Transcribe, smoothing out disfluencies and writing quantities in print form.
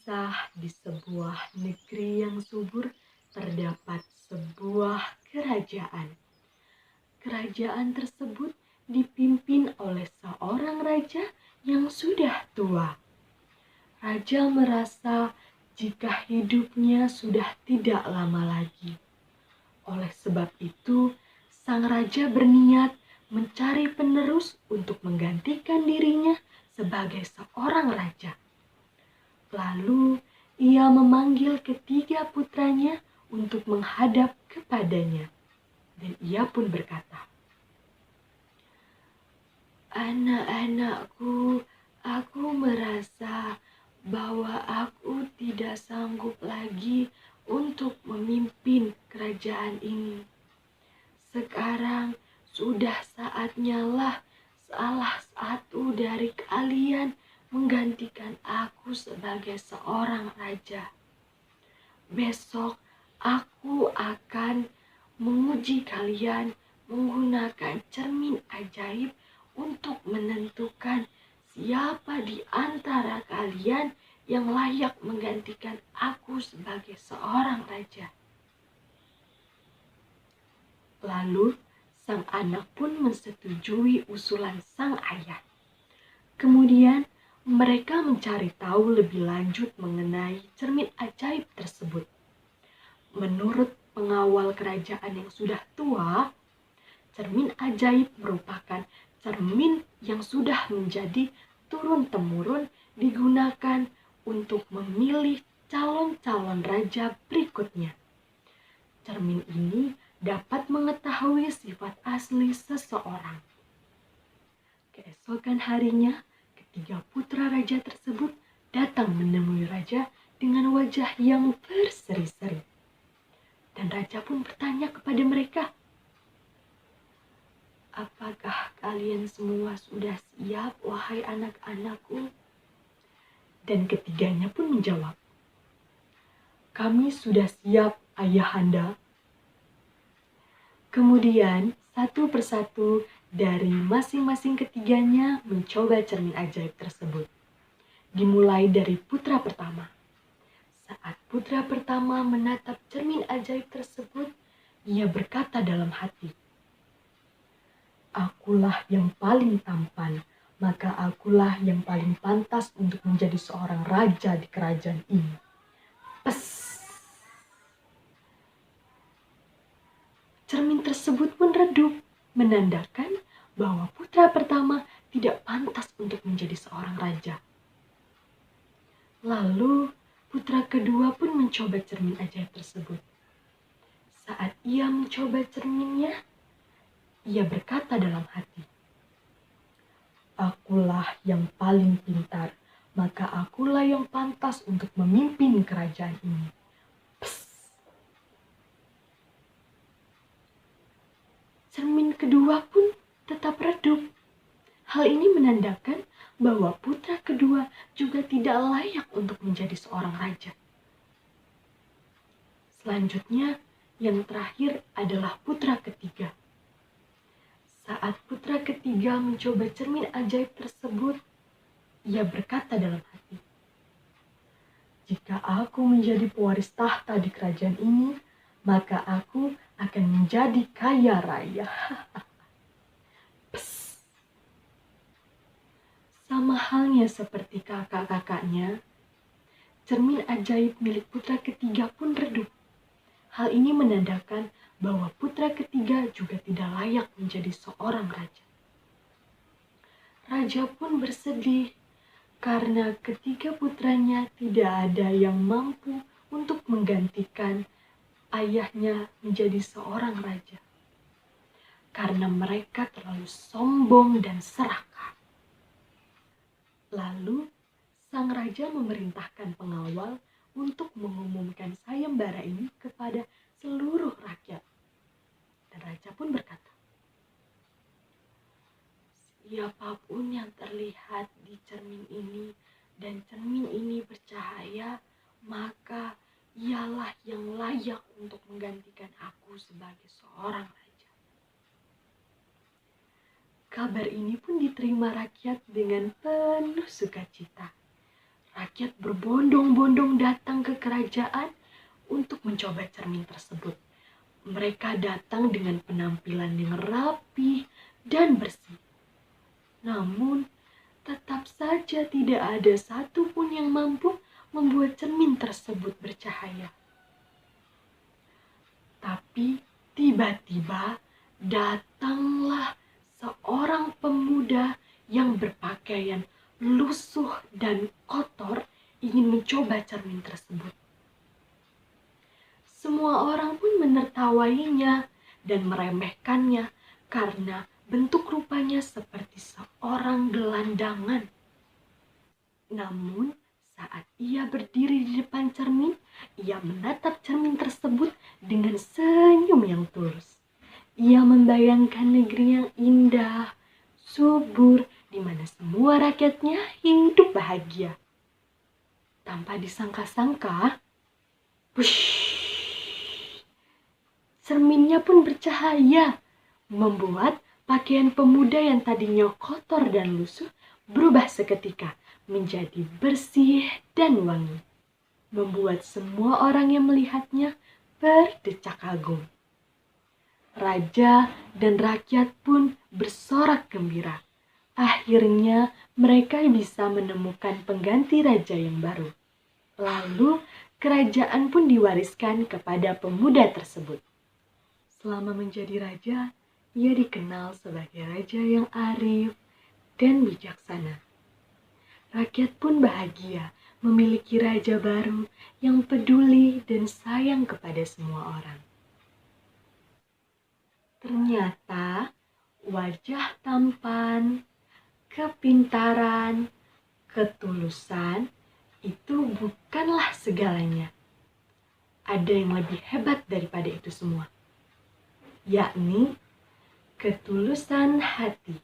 Kisah di sebuah negeri yang subur terdapat sebuah kerajaan. Kerajaan tersebut dipimpin oleh seorang raja yang sudah tua. Raja merasa jika hidupnya sudah tidak lama lagi. Oleh sebab itu, sang raja berniat mencari penerus untuk menggantikan dirinya sebagai seorang raja. Lalu ia memanggil ketiga putranya untuk menghadap kepadanya. Dan ia pun berkata, "Anak-anakku, aku merasa bahwa aku tidak sanggup lagi untuk memimpin kerajaan ini. Sekarang sudah saatnya lah salah satu dari kalian menggantikan aku sebagai seorang raja. Besok aku akan menguji kalian menggunakan cermin ajaib untuk menentukan siapa di antara kalian yang layak menggantikan aku sebagai seorang raja." Lalu sang anak pun menyetujui usulan sang ayah. Kemudian mereka mencari tahu lebih lanjut mengenai cermin ajaib tersebut. Menurut pengawal kerajaan yang sudah tua, cermin ajaib merupakan cermin yang sudah menjadi turun-temurun digunakan untuk memilih calon-calon raja berikutnya. Cermin ini dapat mengetahui sifat asli seseorang. Keesokan harinya, ketiga putra raja tersebut datang menemui raja dengan wajah yang berseri-seri. Dan raja pun bertanya kepada mereka, "Apakah kalian semua sudah siap, wahai anak-anakku?" Dan ketiganya pun menjawab, "Kami sudah siap, ayahanda." Kemudian satu persatu dari masing-masing ketiganya mencoba cermin ajaib tersebut. Dimulai dari putra pertama. Saat putra pertama menatap cermin ajaib tersebut, ia berkata dalam hati, "Akulah yang paling tampan, maka akulah yang paling pantas untuk menjadi seorang raja di kerajaan ini." Pes! Cermin tersebut pun redup, menandakan bahwa putra pertama tidak pantas untuk menjadi seorang raja. Lalu putra kedua pun mencoba cermin ajaib tersebut. Saat ia mencoba cerminnya, ia berkata dalam hati, "Akulah yang paling pintar, maka akulah yang pantas untuk memimpin kerajaan ini." Cermin kedua pun tetap redup. Hal ini menandakan bahwa putra kedua juga tidak layak untuk menjadi seorang raja. Selanjutnya, yang terakhir adalah putra ketiga. Saat putra ketiga mencoba cermin ajaib tersebut, ia berkata dalam hati, "Jika aku menjadi pewaris tahta di kerajaan ini, maka aku akan menjadi kaya raya." Sama halnya seperti kakak-kakaknya, cermin ajaib milik putra ketiga pun redup. Hal ini menandakan bahwa putra ketiga juga tidak layak menjadi seorang raja. Raja pun bersedih karena ketiga putranya tidak ada yang mampu untuk menggantikan ayahnya menjadi seorang raja. Karena mereka terlalu sombong dan serakah. Lalu, sang raja memerintahkan pengawal untuk mengumumkan sayembara ini kepada seluruh rakyat. Dan raja pun berkata, "Siapapun yang terlihat di cermin ini dan cermin ini bercahaya, maka ialah yang layak untuk menggantikan aku sebagai seorang raja." Kabar ini pun diterima rakyat dengan penuh sukacita. Rakyat berbondong-bondong datang ke kerajaan untuk mencoba cermin tersebut. Mereka datang dengan penampilan yang rapi dan bersih. Namun, tetap saja tidak ada satupun yang mampu membuat cermin tersebut bercahaya. Tapi tiba-tiba datanglah seorang pemuda yang berpakaian lusuh dan kotor ingin mencoba cermin tersebut. Semua orang pun menertawainya dan meremehkannya karena bentuk rupanya seperti seorang gelandangan. Namun, saat ia berdiri di depan cermin, ia menatap cermin tersebut dengan senyum yang tulus. Ia membayangkan negeri yang indah, subur, di mana semua rakyatnya hidup bahagia. Tanpa disangka-sangka, cerminnya pun bercahaya, membuat pakaian pemuda yang tadinya kotor dan lusuh berubah seketika menjadi bersih dan wangi, membuat semua orang yang melihatnya berdecak kagum. Raja dan rakyat pun bersorak gembira. Akhirnya mereka bisa menemukan pengganti raja yang baru. Lalu kerajaan pun diwariskan kepada pemuda tersebut. Selama menjadi raja, ia dikenal sebagai raja yang arif dan bijaksana. Rakyat pun bahagia memiliki raja baru yang peduli dan sayang kepada semua orang. Ternyata wajah tampan, kepintaran, ketulusan itu bukanlah segalanya. Ada yang lebih hebat daripada itu semua, yakni ketulusan hati.